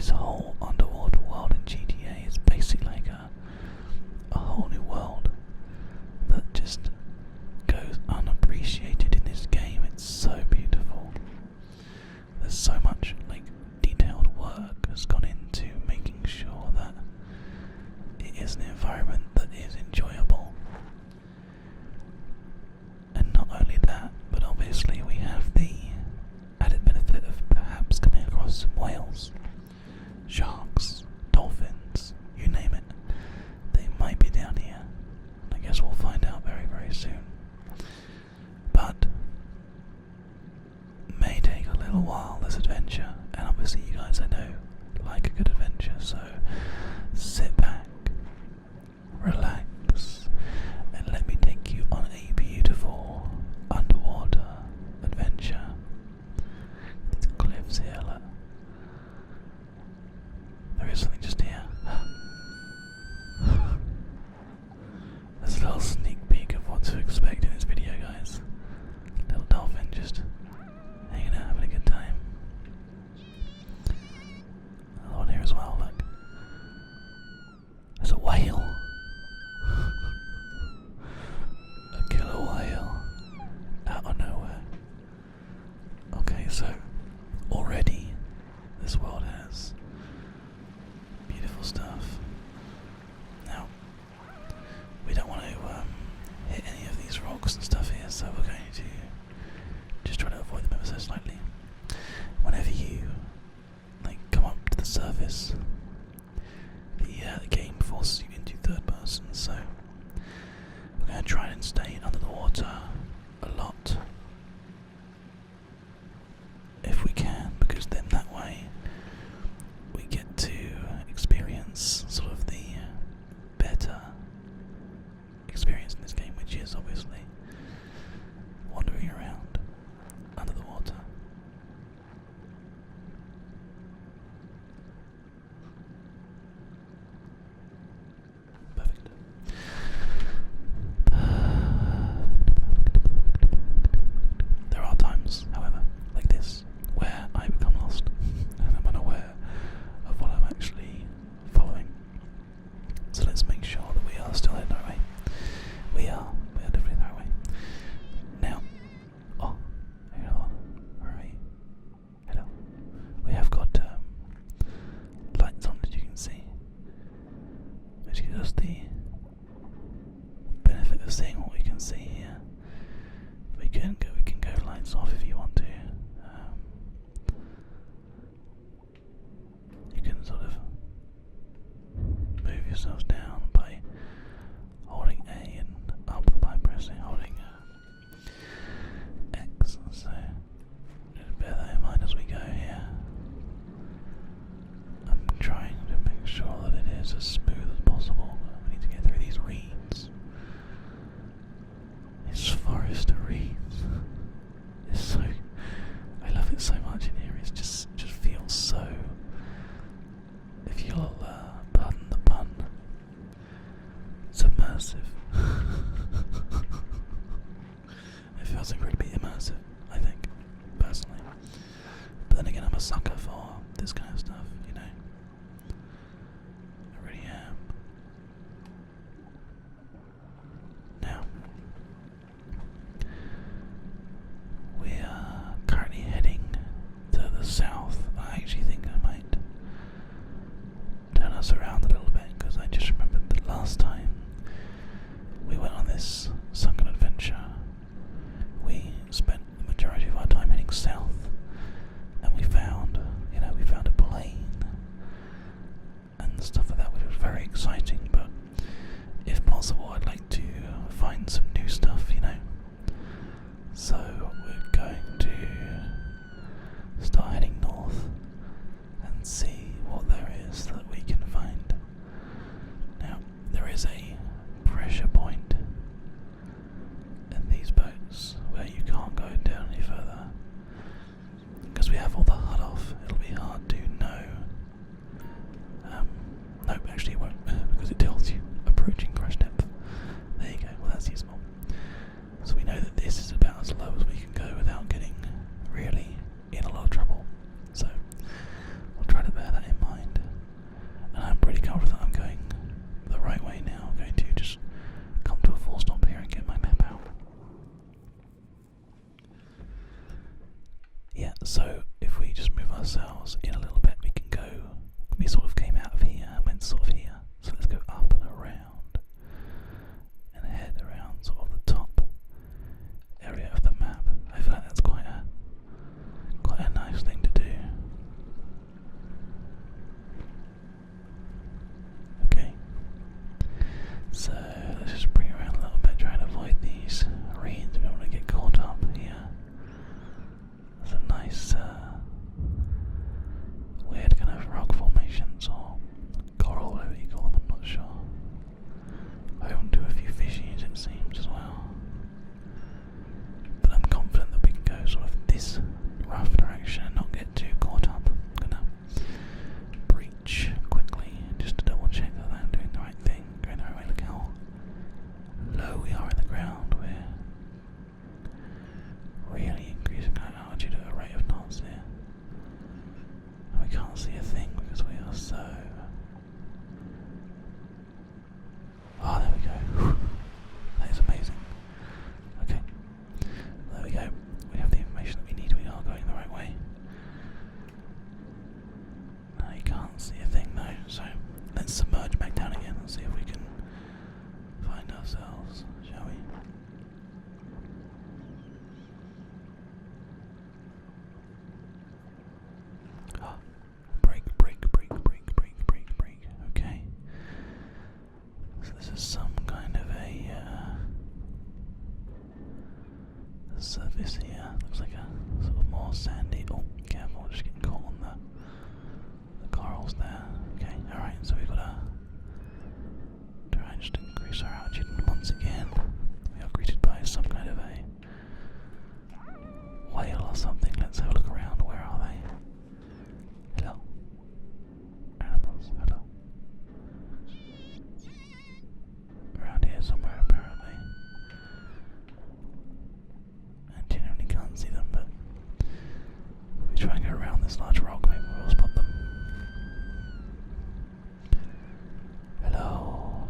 this whole underwater world in GTA is basically like a whole new world that just goes unappreciated in this game. It's so beautiful. There's so much like detailed work has gone into making sure that it is an environment that is enjoyable. And not only that, but obviously we have the added benefit of perhaps coming across some whales, sharks, dolphins, you name it. They might be down here. I guess we'll find out very, very soon. But may take a little while, this adventure, and obviously you guys I know like a good adventure, so sit back, relax, and let me take you on a beautiful underwater adventure. These cliffs here, look. There is something just here. There's a little sneak peek of what to expect in this video, guys. Little dolphin just hanging out, having a good time. Another one here as well, look. There's a whale. A killer whale. Out of nowhere. Okay, so already this world has beautiful stuff. Now, we don't want to hit any of these rocks and stuff here, so we're going to just try to avoid them ever so slightly. Whenever you come up to the surface, the game forces you into third person, so we're going to try and stay under the water a lot if we can, because then that way we get to experience sort of the better experience in this game, which is obviously wandering around under the water. Perfect. There are times, however, like this, where I become lost and I'm unaware of what I'm actually following. So let's make sure that we are still heading our way. We are definitely heading our way. Now, another one. Where are we? Hello. We have got lights on, as you can see, which gives us the benefit of seeing what we can see here. We can go lights off if you want to. You can sort of move yourself down by holding A and up by holding X. So just bear that in mind as we go here. I'm trying to make sure that it is as smooth as possible. We need to get through these reeds. This forest of reeds. I love it so much in here. It just feels so, if you'll pardon the pun, submersive. It feels incredibly immersive, I think, personally. But then again, I'm a sucker for this kind of stuff, you know. I really am. Now, we are currently heading to the south. I actually think I might turn us around a little bit, because I just remembered the last time we went on this sunken adventure, we spent the majority of our time heading south, and we found a plane and stuff like that, which was very exciting. But if possible, I'd like to find some new stuff, So we're going to start heading north and see what there is that we can find. Now, there is a pressure point in these boats where you can't go down any further, because we have all the HUD off. It'll be hard to know. Nope, actually it won't, because it tells you approaching crash depth. There you go. Well, that's useful. So we know that this is about as low as we can go without getting really in a lot of trouble. So we'll try to bear that in mind. ourselves there. Okay, alright, so we've got to try and just increase our altitude. And once again, we are greeted by some kind of a whale or something. Let's have a look around. Where are they? Hello? Animals, hello. Around here somewhere, apparently. I genuinely can't see them, but if we try and go around this large rock, maybe we'll spot them. Hello?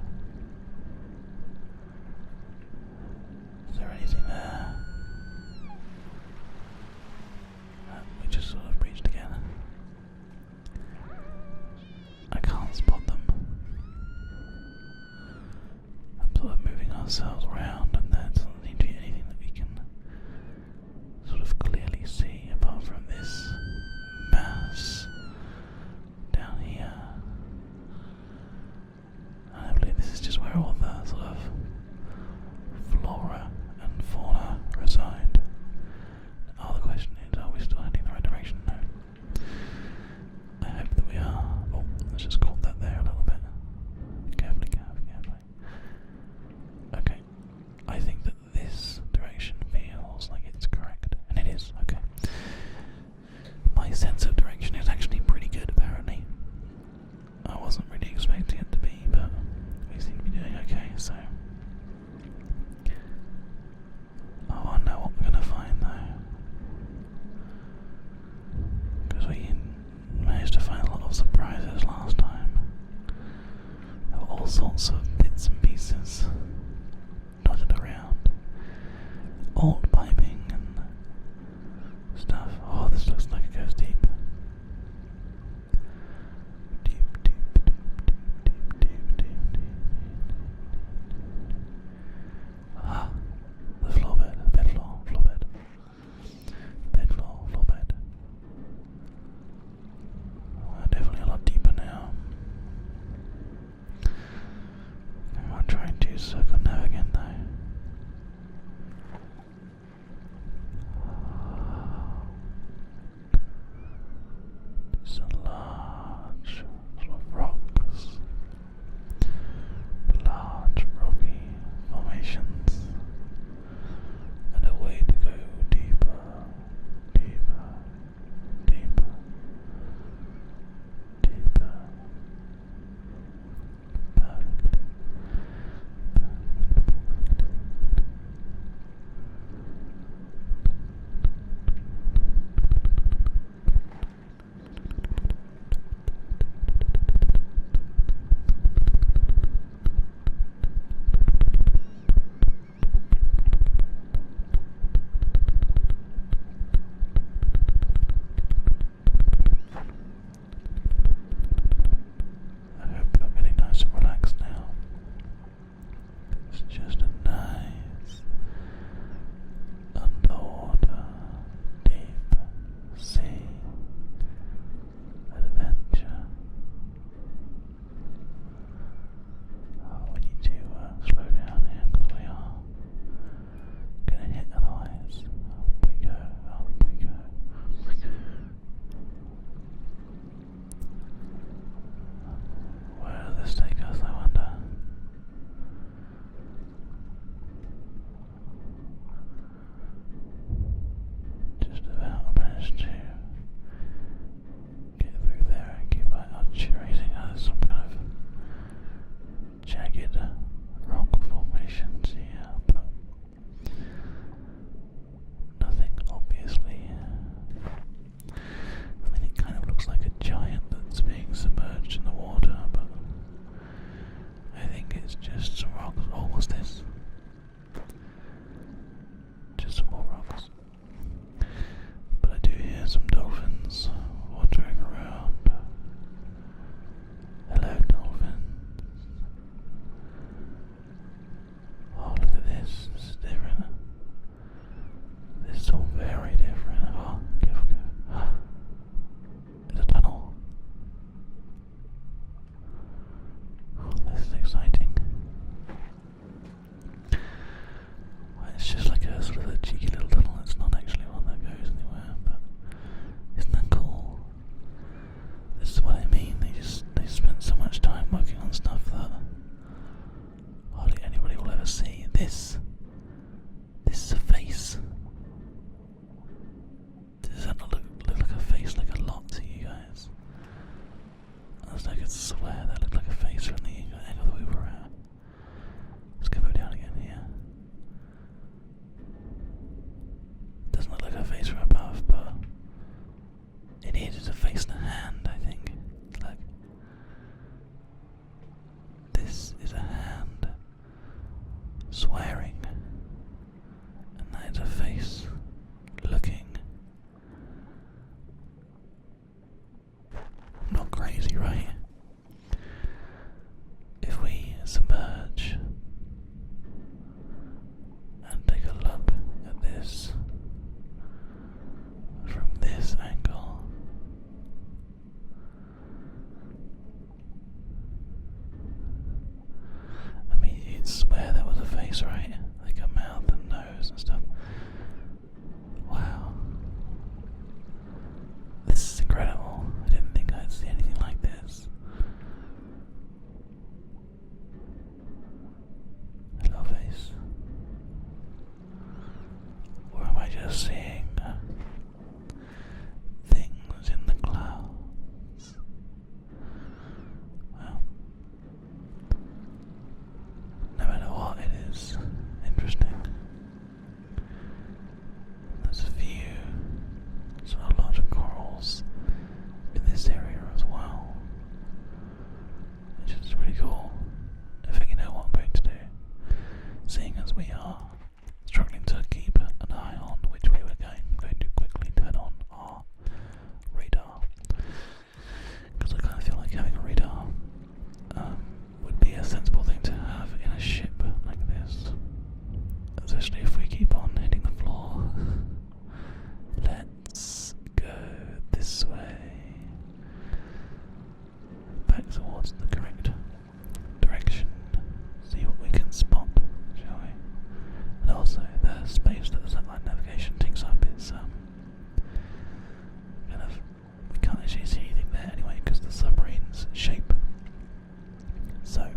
I could swear that looked like a face from the angle that we were at. Let's go down again here. Doesn't look like a face from above, but it is. It's a face and a hand, I think. Look. This is a hand swearing, and that is a face looking. Not crazy, right? If we submerge and take a look at this from this angle, I mean, you'd swear that was a face, right? Like a mouth and nose and stuff. Wow. This is incredible. I didn't think I'd see anything like this. Hello, face. Or am I just seeing things in the clouds? Well, no matter what, it is interesting. There's a few sort of larger corals in this area as well, which is pretty cool. I think you know what I'm going to do, seeing as we are struggling to keep an eye on which way we're going to quickly turn on our radar, because I kind of feel like having a radar would be a sensible thing to have in a ship like this, especially if we keep on hitting the floor. Let's go this way, back towards the correct direction, see what we can spot, shall we? And also, the space that the satellite navigation takes up is kind of, we can't actually see anything there anyway because the submarine's shape. So,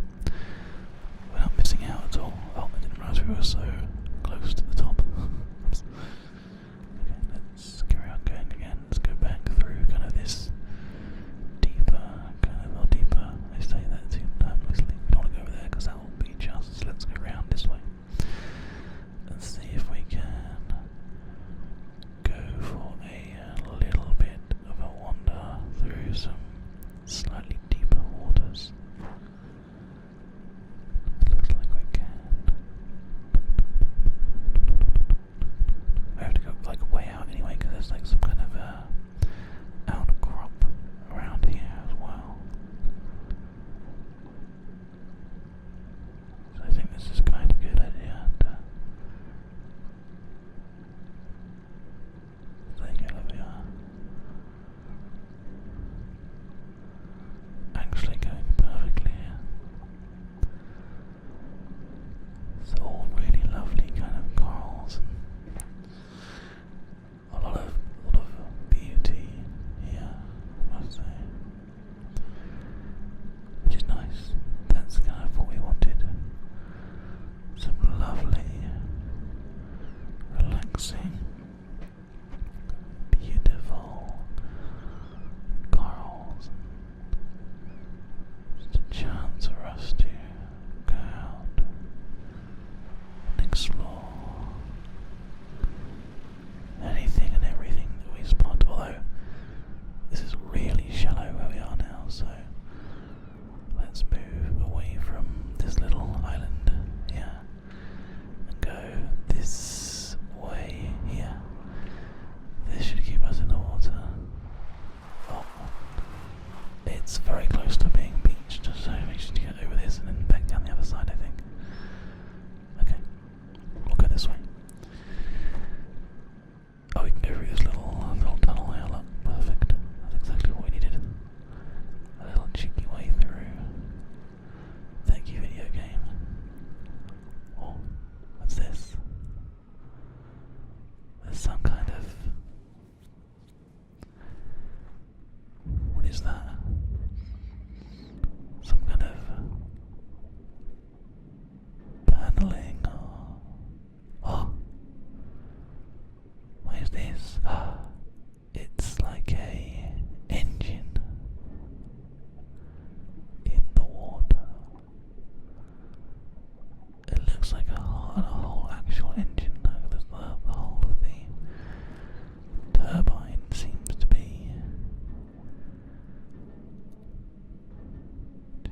we're not missing out at all. Oh, I didn't realise we were so close to the top. Oops. Okay, let's carry on going again. Let's go back through kind of this deeper, or deeper. I say that too loosely. We don't want to go over there because that will be just. Let's go around this way. Let's see if we can go for a little bit of a wander through some slightly deeper waters. Looks like we can. We have to go like way out anyway because there's like some kind of outcrop around here as well. So I think this is kind of a good idea. There you go, there we are. Actually going perfectly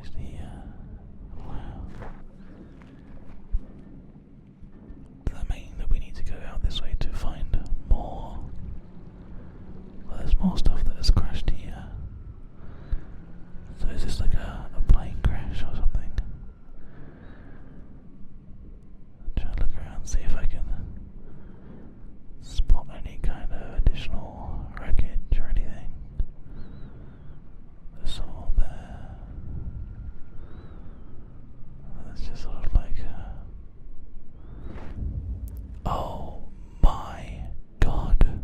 Just here. Wow. Does that mean that we need to go out this way to find more? Well, there's more stuff that has crashed here. So is this like a plane crash or something? I'm trying to look around, see if I can spot any kind of additional wreckage or anything. There's all there. That's just sort of like oh my god.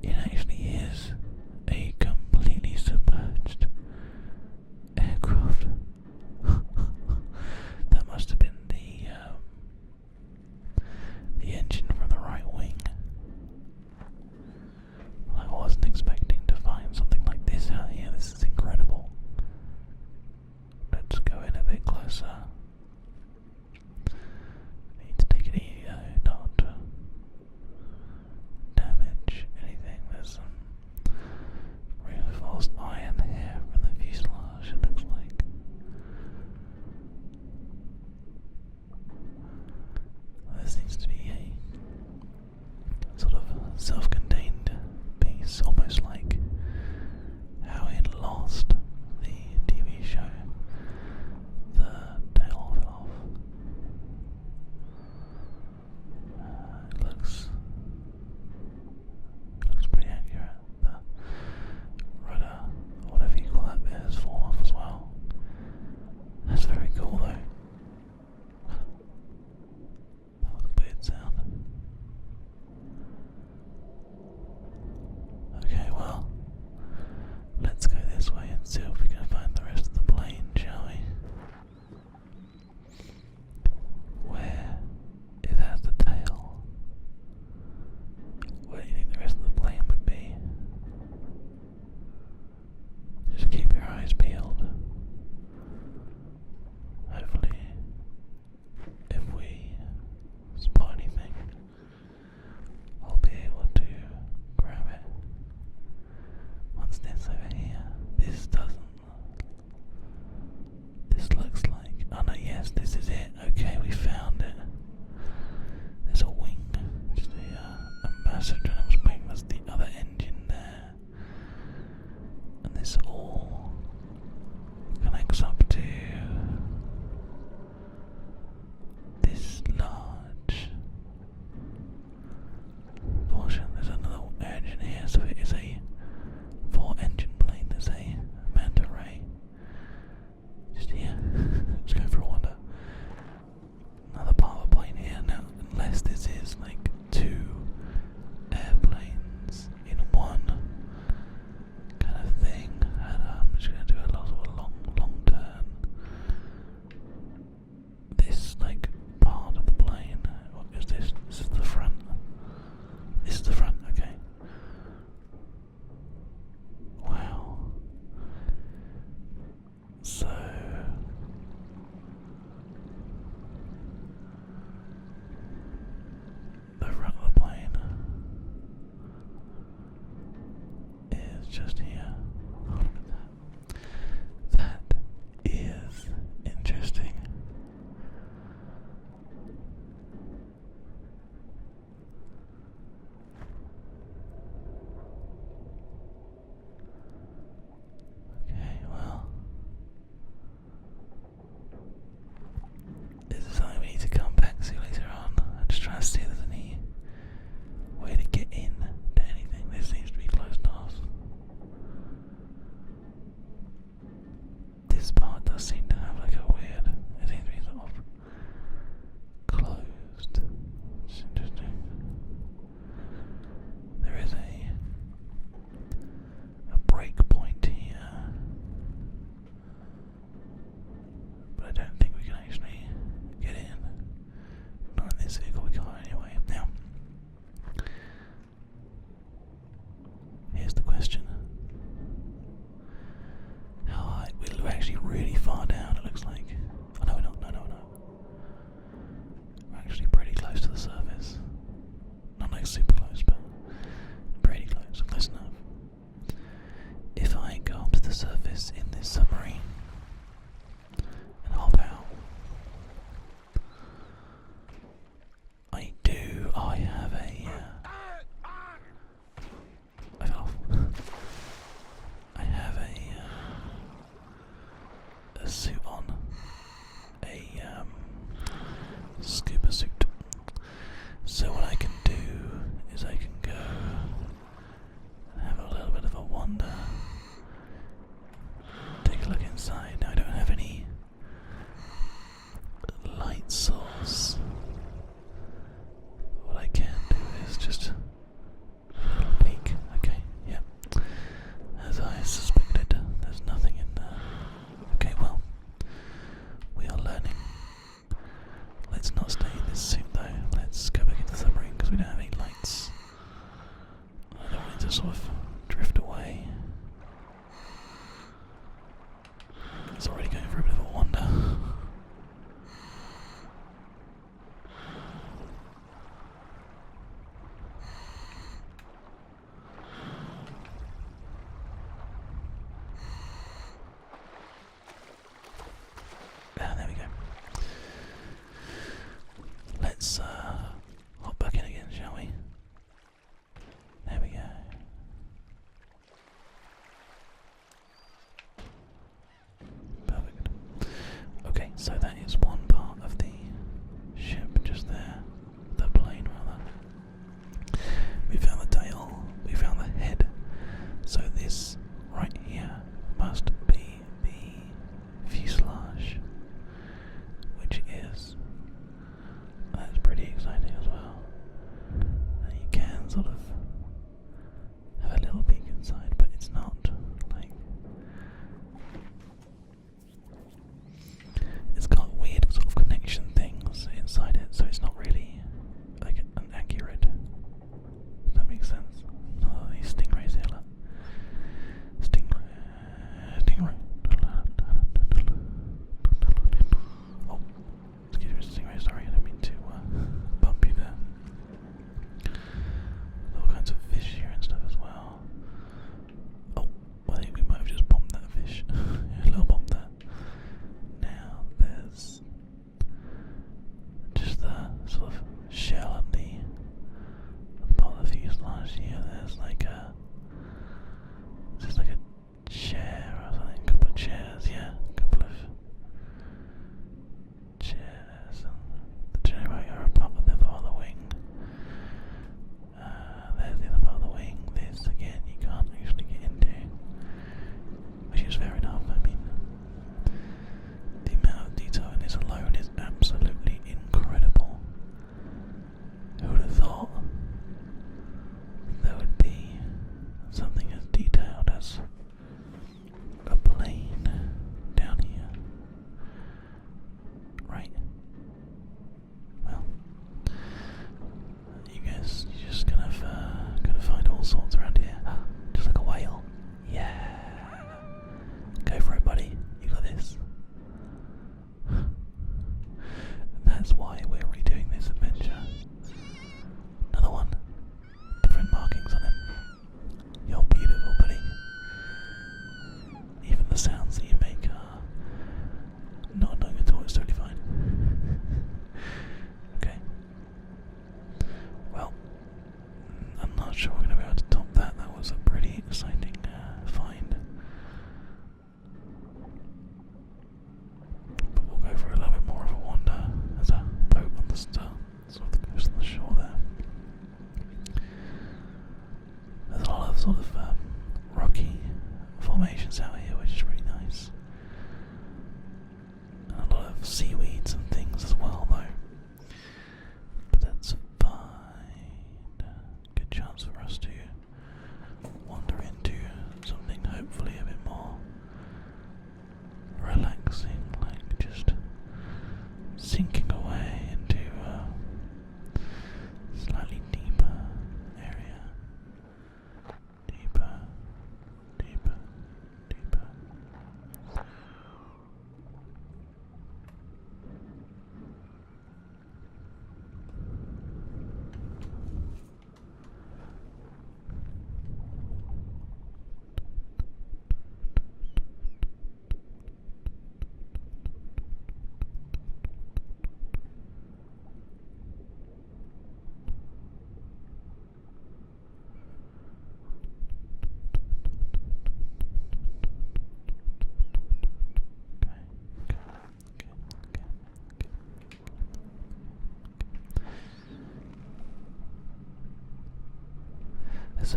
It actually is a completely submerged aircraft. That must have been the engine from the right wing. I wasn't expecting to find something like this out here. This is incredible. Let's go in a bit closer. Need to take it easy though, not damage anything. There's some reinforced iron here from the fuselage, it looks like. There seems to be a sort of self-contained piece, almost like how in Lost, the TV show, the tail fell off. It looks pretty accurate. The rudder, whatever you call that bit, has fallen off as well. That's very cool though. That was a weird sound. Okay, well, let's go this way and see if we can find the rest of the plane, shall we? Where it has the tail, where do you think the rest of the plane would be? Just keep your eyes peeled. Hopefully, if we spot anything, I'll be able to grab it. What's this over here? This doesn't. This looks like. Oh no, yes, this is it. Okay, we found it. There's a wing. Just a massive general's wing. There's the other engine there. And this all connects up to this large portion. There's another engine here, so it is a 4-engine plane. There's a manta ray just here. Let's go for a wander. Another part of a plane here. Now, unless this is like 2 airplanes in one kind of thing, and I'm just going to do a lot of a long turn. This like part of the plane. What is this? This is the front. This is the front. Okay. Wow. So the front of the plane is just here. Oh, look at that. That is interesting. Okay, well, this is something we need to come back to later on. I'm just trying to see if there's any way to get in to anything. This seems to be closed off. This part does seem to have like a weird, it seems to be sort of closed. It's interesting. There is a break point here, but I don't think we can actually get in. Not in this vehicle, we can't anyway. Now, here's the question. How high? We're actually really far down, it looks like. Oh no, we're not. No. We're actually pretty close to the surface. Not like super close, but pretty close. Close enough. If I go up to the surface in this submarine, suit on, a scuba suit. So what I can do is I can go and have a little bit of a wander, take a look inside. Now I don't have any light source. What I can do is just a little peek. Okay, yeah. As I suspected, there's nothing in there. Okay, well, we are learning. Let's not stay in this suit though. Let's go back into the submarine because we don't have any lights. I don't want it to sort of drift away. It's already going for a bit of a wander. There we go. Let's hop back in again, shall we? There we go. Perfect.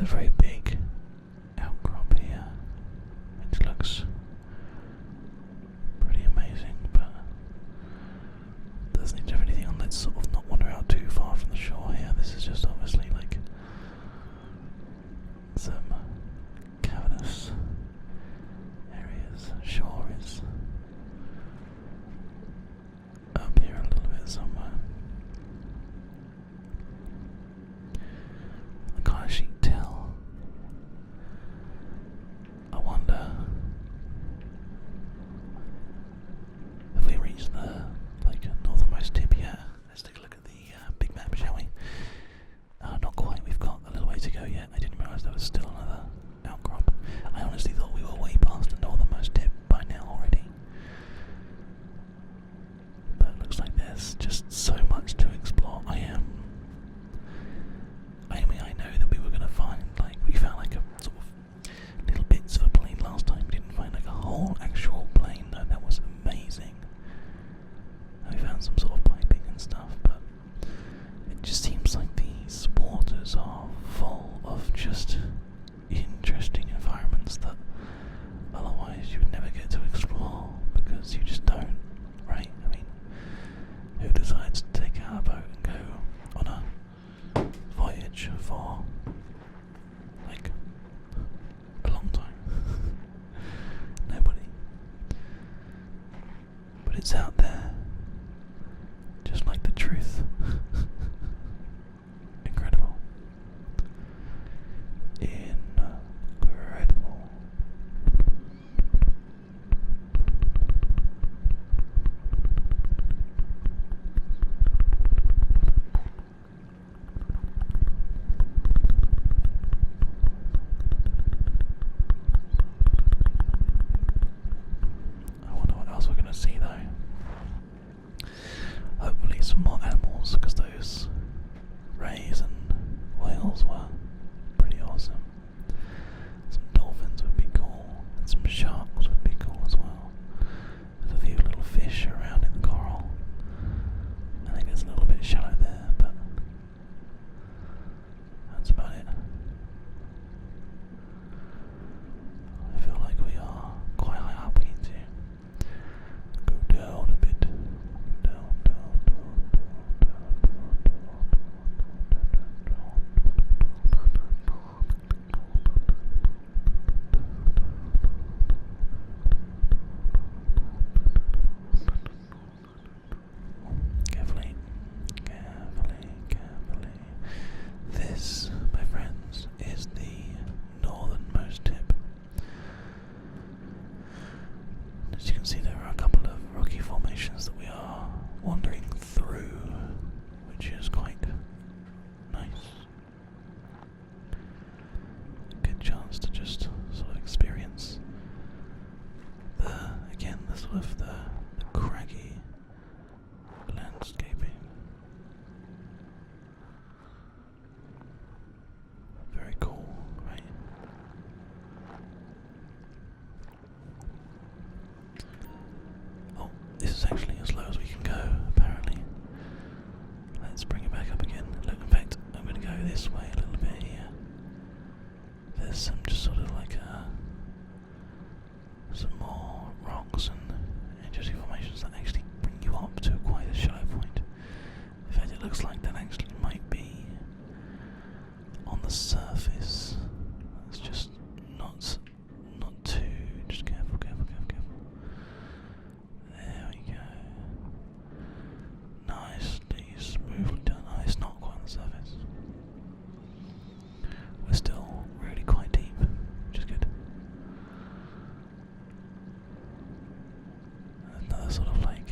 a very big outcrop here, which looks pretty amazing, but doesn't need to have anything on. Let's sort of not wander out too far from the shore here. This is just obviously like some cavernous areas. Shore is up here a little bit somewhere. I can't actually tell. I wonder, have we reached the northernmost tip yet? Let's take a look at the big map, shall we? Not quite. We've got a little way to go yet. I didn't realise there was still another outcrop. I honestly thought we were way past the northernmost tip by now already. But it looks like there's just so much to explore. I know that we were going to find, like, we found like a sort of little bits of a plane last time. We didn't find like a whole actual plane, though. That was amazing. We found some sort of piping and stuff, but it just seems like these waters are full of just interesting environments that otherwise you would never get to explore, because you just don't, right? I mean, who decides to take out a boat and go on a voyage for like a long time? Nobody. But it's out there, just like the truth. Incredible. Incredible. I wonder what else we're going to see though. Hopefully some more animals, because those rays and whales were pretty awesome. Some dolphins would be cool, and some sharks would be cool as well. There's a few little fish around in the coral. I think it's a little bit shallow there, but that's about it. I feel like we are quite high up. We need to go down a bit. Down, down, down, down, down, down, down. Carefully, carefully, carefully. This, my friends, is the northernmost tip. As you can see, there are a couple of rocky formations that we are wandering through, which is quite nice. A good chance to just sort of experience the sort of the craggy landscaping. Very cool, right? Oh, this is actually as low as we can go, apparently. Let's bring it back up again. Look, in fact, I'm going to go this way a little bit here. There's some just sort of like some more rocks and interesting formations that actually bring you up to quite a shallow point. In fact, it looks like that actually might be on the surface. It's just not too. Just careful, careful, careful, careful. There we go. Nicely, smoothly done. Oh, it's not quite on the surface. We're still really quite deep, which is good. Another sort of like